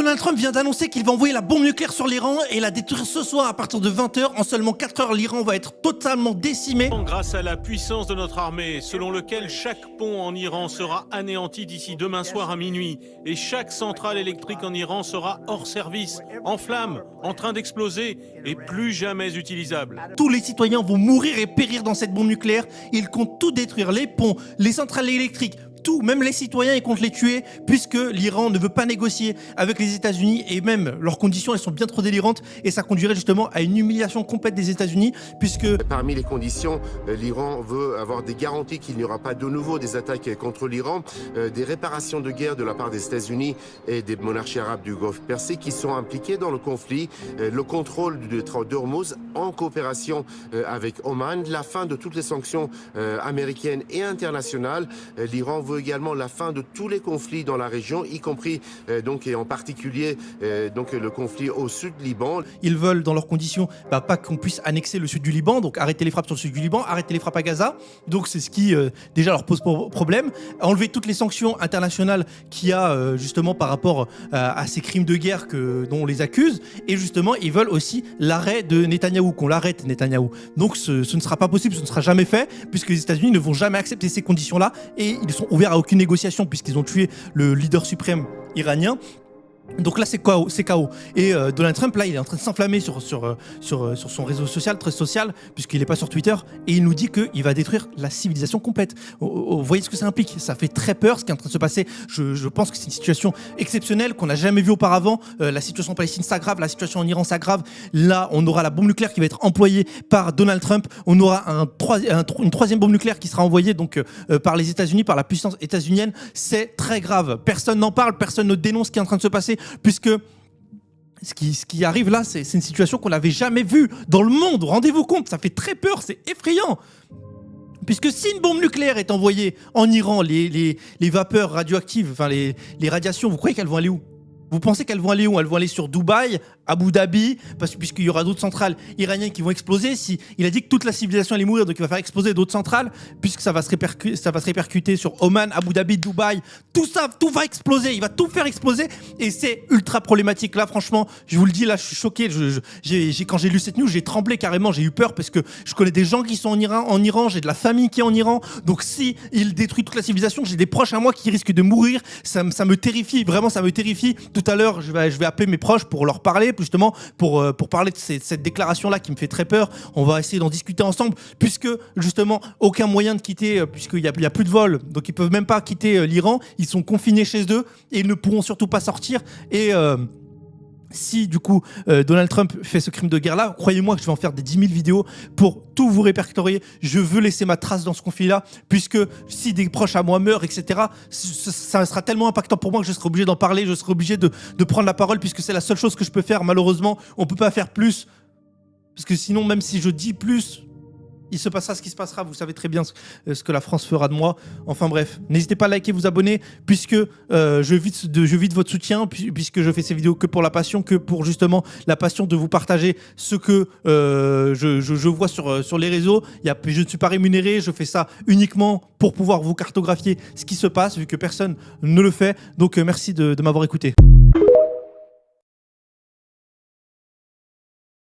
Donald Trump vient d'annoncer qu'il va envoyer la bombe nucléaire sur l'Iran et la détruire ce soir à partir de 20 h. En seulement 4 heures, l'Iran va être totalement décimé. Grâce à la puissance de notre armée, selon lequel chaque pont en Iran sera anéanti d'ici demain soir à minuit et chaque centrale électrique en Iran sera hors service, en flammes, en train d'exploser et plus jamais utilisable. Tous les citoyens vont mourir et périr dans cette bombe nucléaire. Ils comptent tout détruire, les ponts, les centrales électriques, tout, même les citoyens, ils comptent les tuer, puisque l'Iran ne veut pas négocier avec les États-Unis et même leurs conditions, elles sont bien trop délirantes et ça conduirait justement à une humiliation complète des États-Unis, puisque... Parmi les conditions, l'Iran veut avoir des garanties qu'il n'y aura pas de nouveau des attaques contre l'Iran, des réparations de guerre de la part des États-Unis et des monarchies arabes du Golfe Persique qui sont impliquées dans le conflit, le contrôle du détroit d'Ormuz en coopération avec Oman, la fin de toutes les sanctions américaines et internationales. L'Iran veut également la fin de tous les conflits dans la région, y compris donc et en particulier donc le conflit au sud du Liban. Ils veulent dans leurs conditions pas qu'on puisse annexer le sud du Liban, donc arrêter les frappes sur le sud du Liban, arrêter les frappes à Gaza. Donc c'est ce qui déjà leur pose problème. Enlever toutes les sanctions internationales qu'il y a justement par rapport à ces crimes de guerre dont on les accuse. Et justement ils veulent aussi l'arrêt de Netanyahou, qu'on l'arrête Netanyahou. Donc ce ne sera pas possible, ce ne sera jamais fait, puisque les États-Unis ne vont jamais accepter ces conditions-là et ils sont ouverts à aucune négociation puisqu'ils ont tué le leader suprême iranien. Donc là c'est KO. Et Donald Trump là il est en train de s'enflammer sur son réseau social, très social, puisqu'il n'est pas sur Twitter, et il nous dit qu'il va détruire la civilisation complète. Vous voyez ce que ça implique? Ça fait très peur ce qui est en train de se passer. Je pense que c'est une situation exceptionnelle qu'on n'a jamais vue auparavant. La situation en Palestine s'aggrave, la situation en Iran s'aggrave. Là on aura la bombe nucléaire qui va être employée par Donald Trump. On aura une troisième bombe nucléaire qui sera envoyée donc par les États-Unis, par la puissance états-unienne. C'est très grave. Personne n'en parle, personne ne dénonce ce qui est en train de se passer. Puisque ce qui arrive là, c'est une situation qu'on n'avait jamais vue dans le monde. Rendez-vous compte, ça fait très peur, c'est effrayant. Puisque si une bombe nucléaire est envoyée en Iran, les vapeurs radioactives, enfin les radiations, vous croyez qu'elles vont aller où? Vous pensez qu'elles vont aller où? Elles vont aller sur Dubaï, Abu Dhabi, puisqu'il y aura d'autres centrales iraniennes qui vont exploser. Il a dit que toute la civilisation allait mourir, donc il va faire exploser d'autres centrales, puisque ça va se répercuter sur Oman, Abu Dhabi, Dubaï. Tout ça, tout va exploser. Il va tout faire exploser et c'est ultra problématique. Là, franchement, je vous le dis, là, je suis choqué. Quand j'ai lu cette news, j'ai tremblé carrément. J'ai eu peur parce que je connais des gens qui sont en Iran, j'ai de la famille qui est en Iran. Donc, si il détruit toute la civilisation, j'ai des proches à moi qui risquent de mourir. Ça me terrifie. Vraiment, ça me terrifie. Tout à l'heure, je vais appeler mes proches pour leur parler, justement, pour parler de cette déclaration-là qui me fait très peur. On va essayer d'en discuter ensemble, puisque, justement, aucun moyen de quitter, puisqu'il n'y a plus de vol, donc ils peuvent même pas quitter l'Iran. Ils sont confinés chez eux et ils ne pourront surtout pas sortir. Et si du coup Donald Trump fait ce crime de guerre là, croyez-moi que je vais en faire des 10 000 vidéos pour tout vous répertorier. Je veux laisser ma trace dans ce conflit là, puisque si des proches à moi meurent, etc., ça sera tellement impactant pour moi que je serai obligé d'en parler, je serai obligé de prendre la parole, puisque c'est la seule chose que je peux faire. Malheureusement on peut pas faire plus, parce que sinon même si je dis plus, il se passera ce qui se passera. Vous savez très bien ce que la France fera de moi. Enfin bref, n'hésitez pas à liker, vous abonner, puisque je vide votre soutien, puisque je fais ces vidéos que pour la passion, que pour justement la passion de vous partager ce que je vois sur les réseaux. Je ne suis pas rémunéré, je fais ça uniquement pour pouvoir vous cartographier ce qui se passe, vu que personne ne le fait. Donc merci de m'avoir écouté.